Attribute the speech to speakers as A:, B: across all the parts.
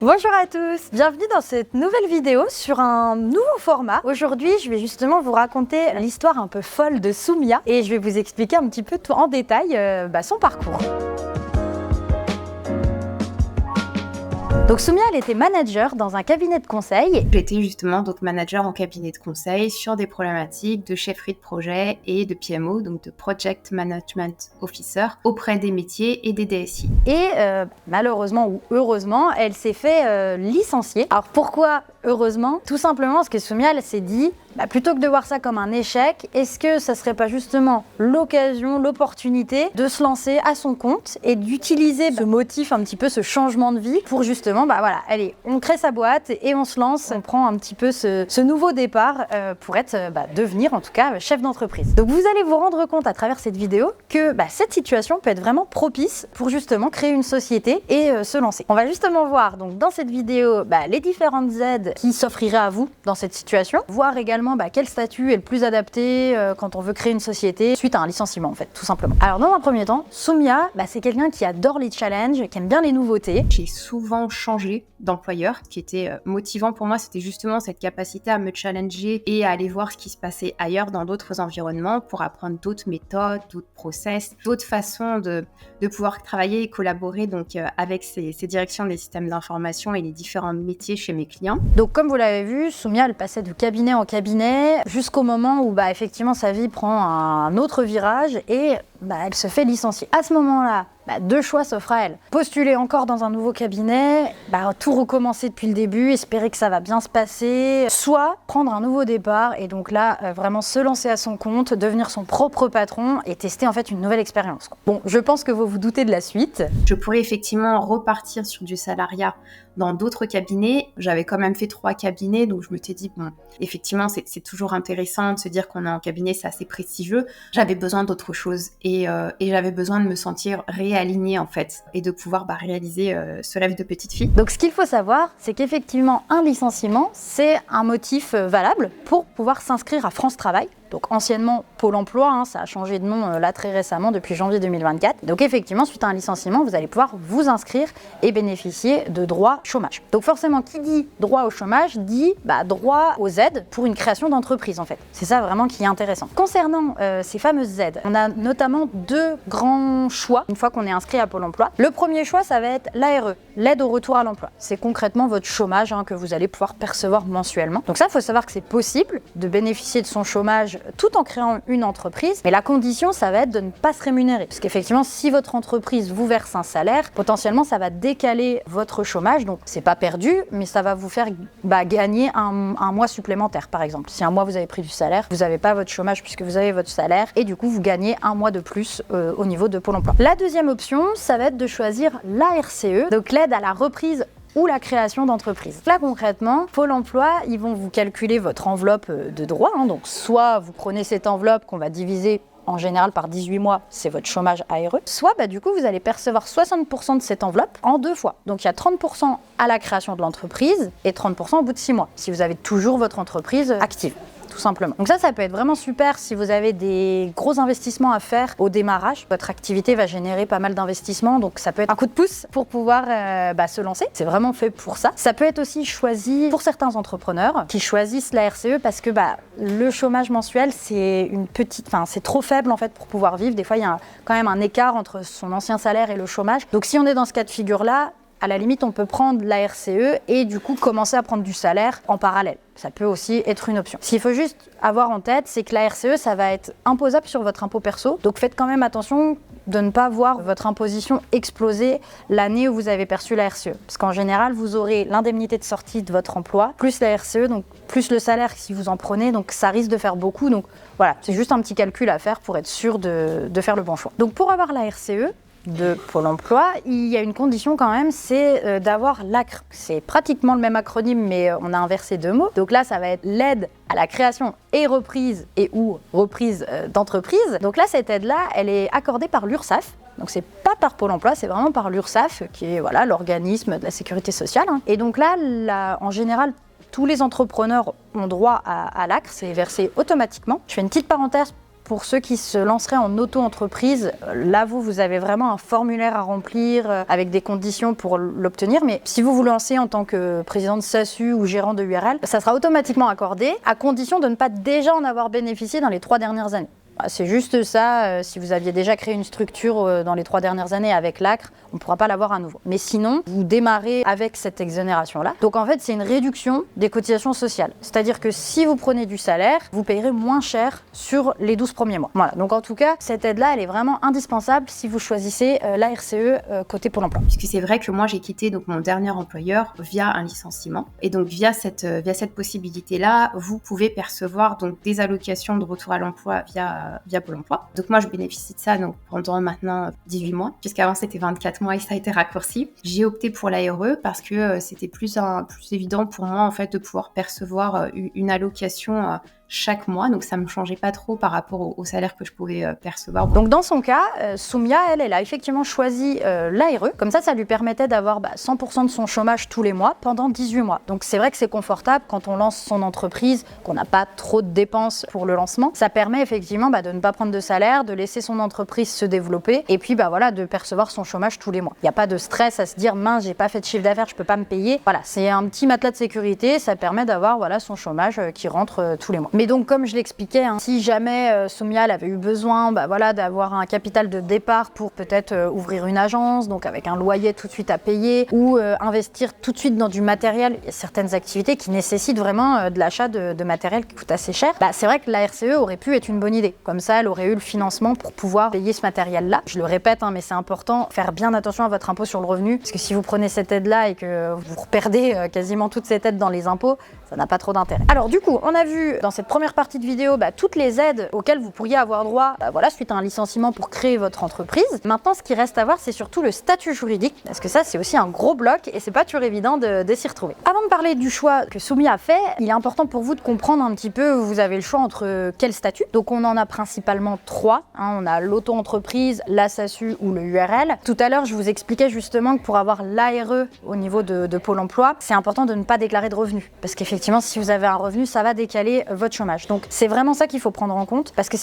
A: Bonjour à tous, bienvenue dans cette nouvelle vidéo sur un nouveau format. Aujourd'hui, je vais justement vous raconter l'histoire un peu folle de Soumia et je vais vous expliquer un petit peu tout en détail son parcours. Donc Soumia, elle était manager dans un cabinet de conseil.
B: J'étais justement donc manager en cabinet de conseil sur des problématiques de chefferie de projet et de PMO, donc de Project Management Officer, auprès des métiers et des DSI.
A: Et malheureusement ou heureusement, elle s'est fait licencier. Alors pourquoi heureusement? Tout simplement parce que Soumia, elle s'est dit, plutôt que de voir ça comme un échec, est-ce que ça serait pas justement l'occasion, l'opportunité de se lancer à son compte et d'utiliser ce motif, un petit peu ce changement de vie pour justement, allez, on crée sa boîte et on se lance, on prend un petit peu ce nouveau départ pour être, devenir en tout cas chef d'entreprise. Donc vous allez vous rendre compte à travers cette vidéo que cette situation peut être vraiment propice pour justement créer une société et se lancer. On va justement voir donc dans cette vidéo les différentes aides qui s'offriraient à vous dans cette situation, voir également quel statut est le plus adapté quand on veut créer une société suite à un licenciement en fait, tout simplement. Alors dans un premier temps, Soumia, c'est quelqu'un qui adore les challenges, qui aime bien les nouveautés.
B: J'ai souvent changé d'employeur, ce qui était motivant pour moi, c'était justement cette capacité à me challenger et à aller voir ce qui se passait ailleurs dans d'autres environnements pour apprendre d'autres méthodes, d'autres process, d'autres façons de pouvoir travailler et collaborer donc avec ces directions des systèmes d'information et les différents métiers chez mes clients.
A: Donc comme vous l'avez vu, Soumia, elle passait de cabinet en cabinet jusqu'au moment où effectivement sa vie prend un autre virage et elle se fait licencier. À ce moment-là, deux choix s'offrent à elle. Postuler encore dans un nouveau cabinet, tout recommencer depuis le début, espérer que ça va bien se passer, soit prendre un nouveau départ et donc là, vraiment se lancer à son compte, devenir son propre patron et tester en fait une nouvelle expérience. Bon, je pense que vous vous doutez de la suite.
B: Je pourrais effectivement repartir sur du salariat dans d'autres cabinets. J'avais quand même fait 3 cabinets, donc je me suis dit, effectivement, c'est toujours intéressant de se dire qu'on est en cabinet, c'est assez prestigieux. J'avais besoin d'autre chose et j'avais besoin de me sentir réalignée en fait et de pouvoir réaliser ce rêve de petite fille.
A: Donc ce qu'il faut savoir, c'est qu'effectivement, un licenciement, c'est un motif valable pour pouvoir s'inscrire à France Travail. Donc anciennement Pôle emploi, ça a changé de nom là très récemment depuis janvier 2024. Donc effectivement, suite à un licenciement, vous allez pouvoir vous inscrire et bénéficier de droits chômage. Donc forcément, qui dit droit au chômage dit droit aux aides pour une création d'entreprise en fait. C'est ça vraiment qui est intéressant. Concernant ces fameuses aides, on a notamment 2 grands choix une fois qu'on est inscrit à Pôle emploi. Le premier choix, ça va être l'ARE, l'aide au retour à l'emploi. C'est concrètement votre chômage que vous allez pouvoir percevoir mensuellement. Donc ça, il faut savoir que c'est possible de bénéficier de son chômage tout en créant une entreprise, mais la condition, ça va être de ne pas se rémunérer. Parce qu'effectivement, si votre entreprise vous verse un salaire, potentiellement, ça va décaler votre chômage, donc c'est pas perdu, mais ça va vous faire gagner un mois supplémentaire, par exemple. Si un mois, vous avez pris du salaire, vous n'avez pas votre chômage puisque vous avez votre salaire, et du coup, vous gagnez un mois de plus au niveau de Pôle emploi. La deuxième option, ça va être de choisir l'ARCE, donc l'aide à la reprise ou la création d'entreprise. Là concrètement, Pôle emploi, ils vont vous calculer votre enveloppe de droits. Donc soit vous prenez cette enveloppe qu'on va diviser en général par 18 mois, c'est votre chômage ARE. Soit du coup vous allez percevoir 60% de cette enveloppe en 2 fois. Donc il y a 30% à la création de l'entreprise et 30% au bout de 6 mois, si vous avez toujours votre entreprise active. Tout simplement. Donc ça peut être vraiment super si vous avez des gros investissements à faire au démarrage. Votre activité va générer pas mal d'investissements, donc ça peut être un coup de pouce pour pouvoir se lancer. C'est vraiment fait pour ça. Ça peut être aussi choisi pour certains entrepreneurs qui choisissent la RCE parce que le chômage mensuel, c'est c'est trop faible en fait pour pouvoir vivre. Des fois, il y a quand même un écart entre son ancien salaire et le chômage. Donc si on est dans ce cas de figure-là, à la limite, on peut prendre la RCE et du coup commencer à prendre du salaire en parallèle. Ça peut aussi être une option. Ce qu'il faut juste avoir en tête, c'est que la RCE, ça va être imposable sur votre impôt perso. Donc faites quand même attention de ne pas voir votre imposition exploser l'année où vous avez perçu la RCE. Parce qu'en général, vous aurez l'indemnité de sortie de votre emploi, plus la RCE, donc plus le salaire si vous en prenez. Donc ça risque de faire beaucoup. Donc voilà, c'est juste un petit calcul à faire pour être sûr de faire le bon choix. Donc pour avoir la RCE, de Pôle emploi, il y a une condition quand même, c'est d'avoir l'ACRE. C'est pratiquement le même acronyme, mais on a inversé 2 mots. Donc là, ça va être l'aide à la création et reprise ou reprise d'entreprise. Donc là, cette aide-là, elle est accordée par l'URSSAF. Donc c'est pas par Pôle emploi, c'est vraiment par l'URSSAF, qui est l'organisme de la sécurité sociale. Et donc là, en général, tous les entrepreneurs ont droit à l'ACRE, c'est versé automatiquement. Je fais une petite parenthèse pour ceux qui se lanceraient en auto-entreprise, là, vous avez vraiment un formulaire à remplir avec des conditions pour l'obtenir. Mais si vous vous lancez en tant que président de SASU ou gérant de URL, ça sera automatiquement accordé, à condition de ne pas déjà en avoir bénéficié dans les 3 dernières années. C'est juste ça, si vous aviez déjà créé une structure dans les 3 dernières années avec l'ACRE, on ne pourra pas l'avoir à nouveau. Mais sinon, vous démarrez avec cette exonération-là. Donc en fait, c'est une réduction des cotisations sociales. C'est-à-dire que si vous prenez du salaire, vous payerez moins cher sur les 12 premiers mois. Voilà, donc en tout cas, cette aide-là, elle est vraiment indispensable si vous choisissez la RCE côté Pôle emploi.
B: Puisque c'est vrai que moi, j'ai quitté donc, mon dernier employeur via un licenciement. Et donc via cette possibilité-là, vous pouvez percevoir donc, des allocations de retour à l'emploi via Pôle emploi. Donc moi, je bénéficie de ça donc, pendant maintenant 18 mois, puisqu'avant c'était 24 mois et ça a été raccourci. J'ai opté pour l'ARE parce que c'était plus évident pour moi en fait de pouvoir percevoir une allocation chaque mois, donc ça me changeait pas trop par rapport au salaire que je pouvais percevoir.
A: Donc dans son cas, Soumia, elle a effectivement choisi l'ARE, comme ça lui permettait d'avoir 100% de son chômage tous les mois pendant 18 mois. Donc c'est vrai que c'est confortable quand on lance son entreprise, qu'on n'a pas trop de dépenses pour le lancement. Ça permet effectivement de ne pas prendre de salaire, de laisser son entreprise se développer et puis voilà, de percevoir son chômage tous les mois. Il n'y a pas de stress à se dire mince, j'ai pas fait de chiffre d'affaires, je peux pas me payer. Voilà, c'est un petit matelas de sécurité, ça permet d'avoir son chômage qui rentre tous les mois. Mais donc, comme je l'expliquais, si jamais Soumia avait eu besoin d'avoir un capital de départ pour peut-être ouvrir une agence, donc avec un loyer tout de suite à payer, ou investir tout de suite dans du matériel, il y a certaines activités qui nécessitent vraiment de l'achat de matériel qui coûte assez cher, c'est vrai que la RCE aurait pu être une bonne idée. Comme ça, elle aurait eu le financement pour pouvoir payer ce matériel-là. Je le répète, mais c'est important, faire bien attention à votre impôt sur le revenu, parce que si vous prenez cette aide-là et que vous perdez quasiment toute cette aide dans les impôts, ça n'a pas trop d'intérêt. Alors du coup, on a vu dans cette première partie de vidéo toutes les aides auxquelles vous pourriez avoir droit suite à un licenciement pour créer votre entreprise. Maintenant, ce qui reste à voir, c'est surtout le statut juridique, parce que ça, c'est aussi un gros bloc et c'est pas toujours évident de s'y retrouver. Avant de parler du choix que Soumia a fait, il est important pour vous de comprendre un petit peu, vous avez le choix entre quel statut. Donc on en a principalement 3. On a l'auto-entreprise, la SASU ou le URL. Tout à l'heure, je vous expliquais justement que pour avoir l'ARE au niveau de Pôle emploi, c'est important de ne pas déclarer de revenus, parce qu'effectivement, si vous avez un revenu, ça va décaler votre chômage. Donc c'est vraiment ça qu'il faut prendre en compte, parce que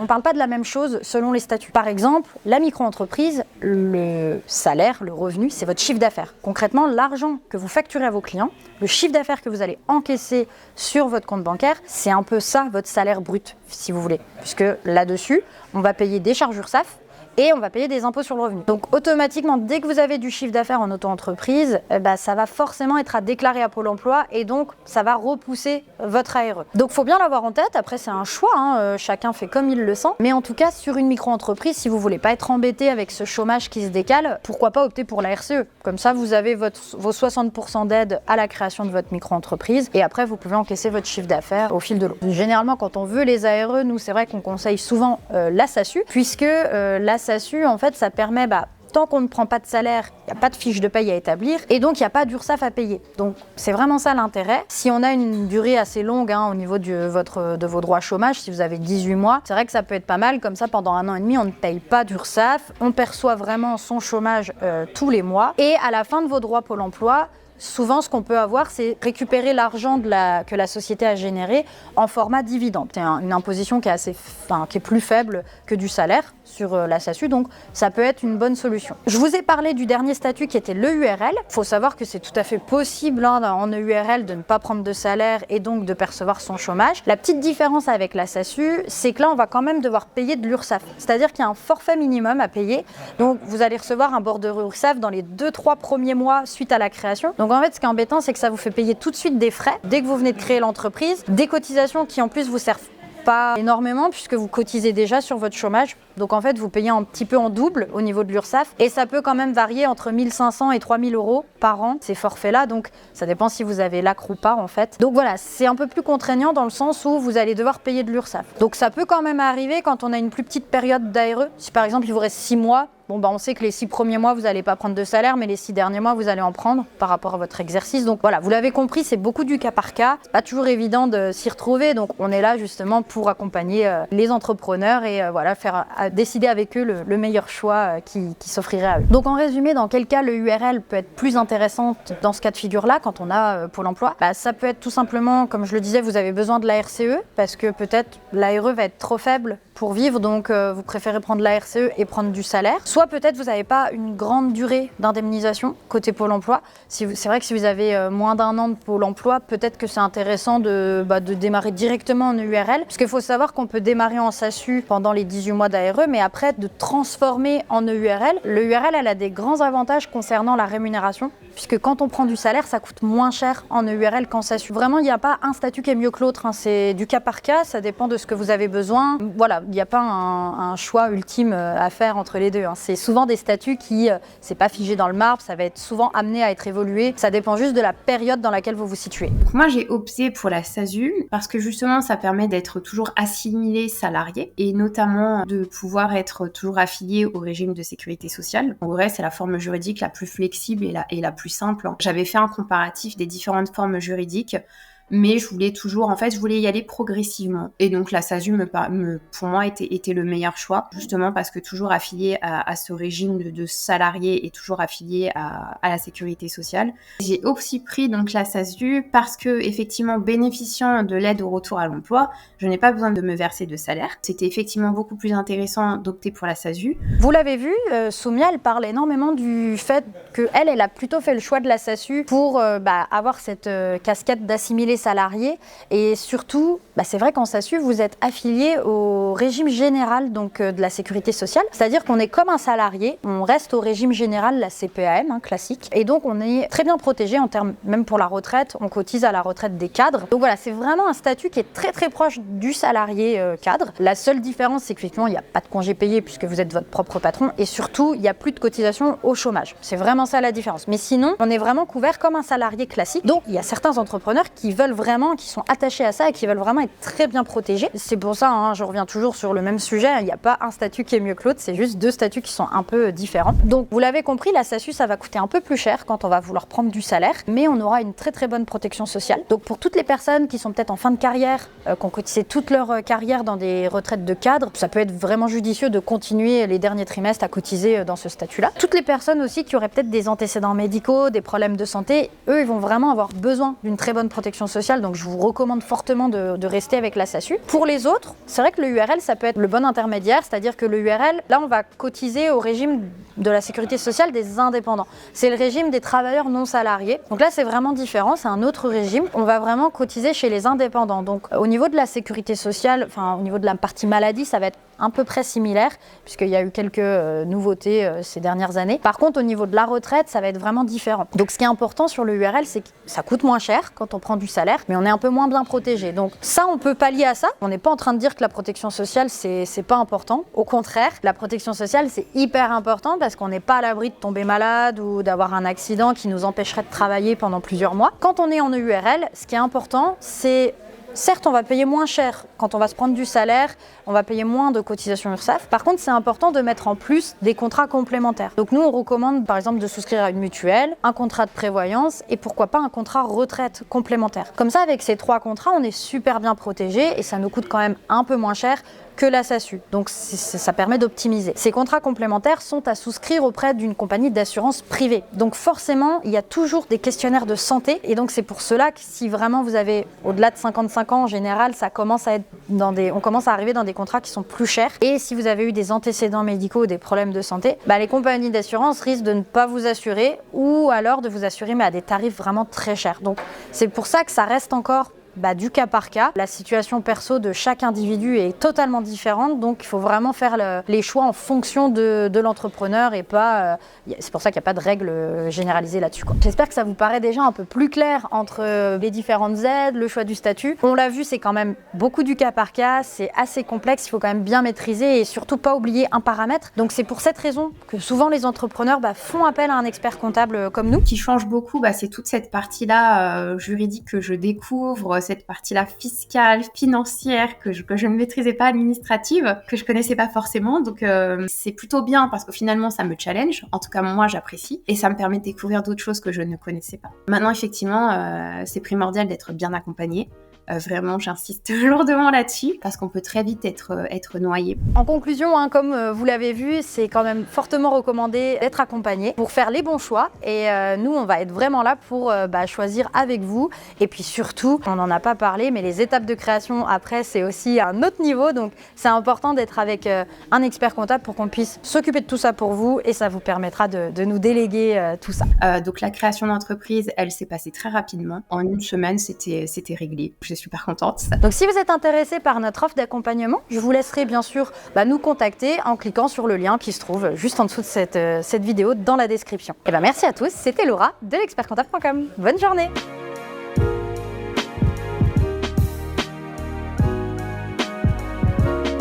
A: on parle pas de la même chose selon les statuts. Par exemple, la micro-entreprise, le salaire, le revenu, c'est votre chiffre d'affaires. Concrètement, l'argent que vous facturez à vos clients, le chiffre d'affaires que vous allez encaisser sur votre compte bancaire, c'est un peu ça votre salaire brut, si vous voulez. Puisque là-dessus, on va payer des charges URSSAF, et on va payer des impôts sur le revenu. Donc automatiquement, dès que vous avez du chiffre d'affaires en auto-entreprise, ça va forcément être à déclarer à Pôle emploi et donc ça va repousser votre ARE. Donc il faut bien l'avoir en tête, après c'est un choix, chacun fait comme il le sent. Mais en tout cas, sur une micro-entreprise, si vous voulez pas être embêté avec ce chômage qui se décale, pourquoi pas opter pour la RCE. Comme ça, vous avez vos 60% d'aide à la création de votre micro-entreprise et après vous pouvez encaisser votre chiffre d'affaires au fil de l'eau. Généralement, quand on veut les ARE, nous c'est vrai qu'on conseille souvent la SASU, puisque la SASU, en fait, ça permet, tant qu'on ne prend pas de salaire, il n'y a pas de fiche de paye à établir et donc il n'y a pas d'URSSAF à payer. Donc c'est vraiment ça l'intérêt. Si on a une durée assez longue au niveau de vos droits chômage, si vous avez 18 mois, c'est vrai que ça peut être pas mal. Comme ça, pendant 1 an et demi, on ne paye pas d'URSSAF, on perçoit vraiment son chômage tous les mois et à la fin de vos droits Pôle emploi, souvent, ce qu'on peut avoir, c'est récupérer l'argent que la société a généré en format dividende. C'est une imposition qui est plus faible que du salaire sur la SASU, donc ça peut être une bonne solution. Je vous ai parlé du dernier statut qui était l'EURL. Il faut savoir que c'est tout à fait possible en EURL de ne pas prendre de salaire et donc de percevoir son chômage. La petite différence avec la SASU, c'est que là, on va quand même devoir payer de l'URSSAF. C'est-à-dire qu'il y a un forfait minimum à payer. Donc, vous allez recevoir un bordereau URSSAF dans les 2-3 premiers mois suite à la création. Donc, en fait, ce qui est embêtant, c'est que ça vous fait payer tout de suite des frais dès que vous venez de créer l'entreprise, des cotisations qui en plus vous servent pas énormément puisque vous cotisez déjà sur votre chômage. Donc en fait, vous payez un petit peu en double au niveau de l'URSSAF et ça peut quand même varier entre 1 500 et 3 000 euros par an, ces forfaits-là. Donc ça dépend si vous avez l'ACRE ou pas en fait. Donc voilà, c'est un peu plus contraignant dans le sens où vous allez devoir payer de l'URSSAF. Donc ça peut quand même arriver quand on a une plus petite période d'ARE. Si par exemple il vous reste 6 mois, on sait que les 6 premiers mois, vous n'allez pas prendre de salaire, mais les 6 derniers mois, vous allez en prendre par rapport à votre exercice. Donc voilà, vous l'avez compris, c'est beaucoup du cas par cas. C'est pas toujours évident de s'y retrouver. Donc on est là justement pour accompagner les entrepreneurs et faire décider avec eux le meilleur choix qui s'offrirait à eux. Donc en résumé, dans quel cas le URL peut être plus intéressante dans ce cas de figure-là, quand on a Pôle emploi, ça peut être tout simplement, comme je le disais, vous avez besoin de la RCE parce que peut-être l'ARE va être trop faible pour vivre, donc vous préférez prendre la RCE et prendre du salaire. Soit peut-être vous n'avez pas une grande durée d'indemnisation côté Pôle emploi. C'est vrai que si vous avez moins d'un an de Pôle emploi, peut-être que c'est intéressant de démarrer directement en EURL. Parce qu'il faut savoir qu'on peut démarrer en SASU pendant les 18 mois d'ARE, mais après de transformer en EURL. L'EURL, elle a des grands avantages concernant la rémunération, puisque quand on prend du salaire, ça coûte moins cher en EURL qu'en SASU. Vraiment, il n'y a pas un statut qui est mieux que l'autre, hein. C'est du cas par cas, ça dépend de ce que vous avez besoin. Voilà, il n'y a pas un choix ultime à faire entre les deux, hein. C'est souvent des statuts qui, c'est pas figé dans le marbre, ça va être souvent amené à être évolué. Ça dépend juste de la période dans laquelle vous vous situez.
B: Donc moi, j'ai opté pour la SASU parce que justement, ça permet d'être toujours assimilé salarié et notamment de pouvoir être toujours affilié au régime de sécurité sociale. En vrai, c'est la forme juridique la plus flexible et la plus simple. J'avais fait un comparatif des différentes formes juridiques, mais je voulais y aller progressivement. Et donc la SASU, pour moi, était le meilleur choix, justement parce que toujours affilié à ce régime de salarié et toujours affilié à la sécurité sociale. J'ai aussi pris donc la SASU parce que, effectivement, bénéficiant de l'aide au retour à l'emploi, je n'ai pas besoin de me verser de salaire. C'était effectivement beaucoup plus intéressant d'opter pour la SASU.
A: Vous l'avez vu, Soumia, elle parle énormément du fait qu'elle a plutôt fait le choix de la SASU pour avoir cette casquette d'assimilé salarié, et surtout, c'est vrai qu'en SASU, vous êtes affilié au régime général donc, de la sécurité sociale, c'est-à-dire qu'on est comme un salarié, on reste au régime général, la CPAM, classique, et donc on est très bien protégé en termes, même pour la retraite, on cotise à la retraite des cadres. Donc voilà, c'est vraiment un statut qui est très très proche du salarié cadre. La seule différence, c'est qu'effectivement, il n'y a pas de congé payé puisque vous êtes votre propre patron, et surtout, il n'y a plus de cotisation au chômage. C'est vraiment ça la différence. Mais sinon, on est vraiment couvert comme un salarié classique. Donc, il y a certains entrepreneurs qui sont attachés à ça et qui veulent vraiment être très bien protégés. C'est pour ça, je reviens toujours sur le même sujet, il n'y a pas un statut qui est mieux que l'autre, c'est juste deux statuts qui sont un peu différents. Donc, vous l'avez compris, la SASU, ça va coûter un peu plus cher quand on va vouloir prendre du salaire, mais on aura une très très bonne protection sociale. Donc, pour toutes les personnes qui sont peut-être en fin de carrière, qui ont cotisé toute leur carrière dans des retraites de cadre, ça peut être vraiment judicieux de continuer les derniers trimestres à cotiser dans ce statut-là. Toutes les personnes aussi qui auraient peut-être des antécédents médicaux, des problèmes de santé, eux, ils vont vraiment avoir besoin d'une très bonne protection sociale, donc je vous recommande fortement de rester avec la SASU. Pour les autres, c'est vrai que le URL, ça peut être le bon intermédiaire, c'est-à-dire que le URL, là, on va cotiser au régime de la sécurité sociale des indépendants. C'est le régime des travailleurs non salariés. Donc là, c'est vraiment différent, c'est un autre régime. On va vraiment cotiser chez les indépendants. Donc au niveau de la sécurité sociale, au niveau de la partie maladie, ça va être à peu près similaire, puisqu'il y a eu quelques nouveautés ces dernières années. Par contre, au niveau de la retraite, ça va être vraiment différent. Donc ce qui est important sur le URL, c'est que ça coûte moins cher quand on prend du salaire, mais on est un peu moins bien protégé. Donc ça, on peut pallier à ça. On n'est pas en train de dire que la protection sociale, c'est pas important. Au contraire, la protection sociale, c'est hyper important parce qu'on n'est pas à l'abri de tomber malade ou d'avoir un accident qui nous empêcherait de travailler pendant plusieurs mois. Quand on est en EURL, ce qui est important, c'est certes, on va payer moins cher quand on va se prendre du salaire, on va payer moins de cotisations URSSAF. Par contre, c'est important de mettre en plus des contrats complémentaires. Donc nous, on recommande par exemple de souscrire à une mutuelle, un contrat de prévoyance et pourquoi pas un contrat retraite complémentaire. Comme ça, avec ces 3 contrats, on est super bien protégé et ça nous coûte quand même un peu moins cher que la SASU. Donc ça permet d'optimiser. Ces contrats complémentaires sont à souscrire auprès d'une compagnie d'assurance privée. Donc forcément, il y a toujours des questionnaires de santé et donc c'est pour cela que si vraiment vous avez au-delà de 55 ans, en général, on commence à arriver dans des contrats qui sont plus chers. Et si vous avez eu des antécédents médicaux ou des problèmes de santé, les compagnies d'assurance risquent de ne pas vous assurer ou alors de vous assurer mais à des tarifs vraiment très chers. Donc c'est pour ça que ça reste encore du cas par cas. La situation perso de chaque individu est totalement différente, donc il faut vraiment faire les choix en fonction de l'entrepreneur et pas... c'est pour ça qu'il n'y a pas de règle généralisée là-dessus, quoi. J'espère que ça vous paraît déjà un peu plus clair entre les différentes aides, le choix du statut. On l'a vu, c'est quand même beaucoup du cas par cas, c'est assez complexe, il faut quand même bien maîtriser et surtout pas oublier un paramètre. Donc c'est pour cette raison que souvent les entrepreneurs font appel à un expert comptable comme nous.
B: Ce qui change beaucoup, c'est toute cette partie-là juridique que je découvre, cette partie-là fiscale, financière, que je ne maîtrisais pas, administrative, que je connaissais pas forcément. Donc c'est plutôt bien parce que finalement ça me challenge. En tout cas moi j'apprécie et ça me permet de découvrir d'autres choses que je ne connaissais pas. Maintenant effectivement c'est primordial d'être bien accompagné. Vraiment, j'insiste lourdement là-dessus parce qu'on peut très vite être noyé.
A: En conclusion, comme vous l'avez vu, c'est quand même fortement recommandé d'être accompagné pour faire les bons choix. Et nous, on va être vraiment là pour choisir avec vous. Et puis surtout, on en a pas parlé, mais les étapes de création après, c'est aussi un autre niveau. Donc, c'est important d'être avec un expert comptable pour qu'on puisse s'occuper de tout ça pour vous et ça vous permettra de nous déléguer tout ça.
B: Donc, la création d'entreprise, elle s'est passée très rapidement. En une semaine, c'était réglé. Je suis super contente.
A: Donc, si vous êtes intéressé par notre offre d'accompagnement, je vous laisserai bien sûr nous contacter en cliquant sur le lien qui se trouve juste en dessous de cette vidéo dans la description. Et merci à tous, c'était Laura de l'expertcomptable.com. Bonne journée!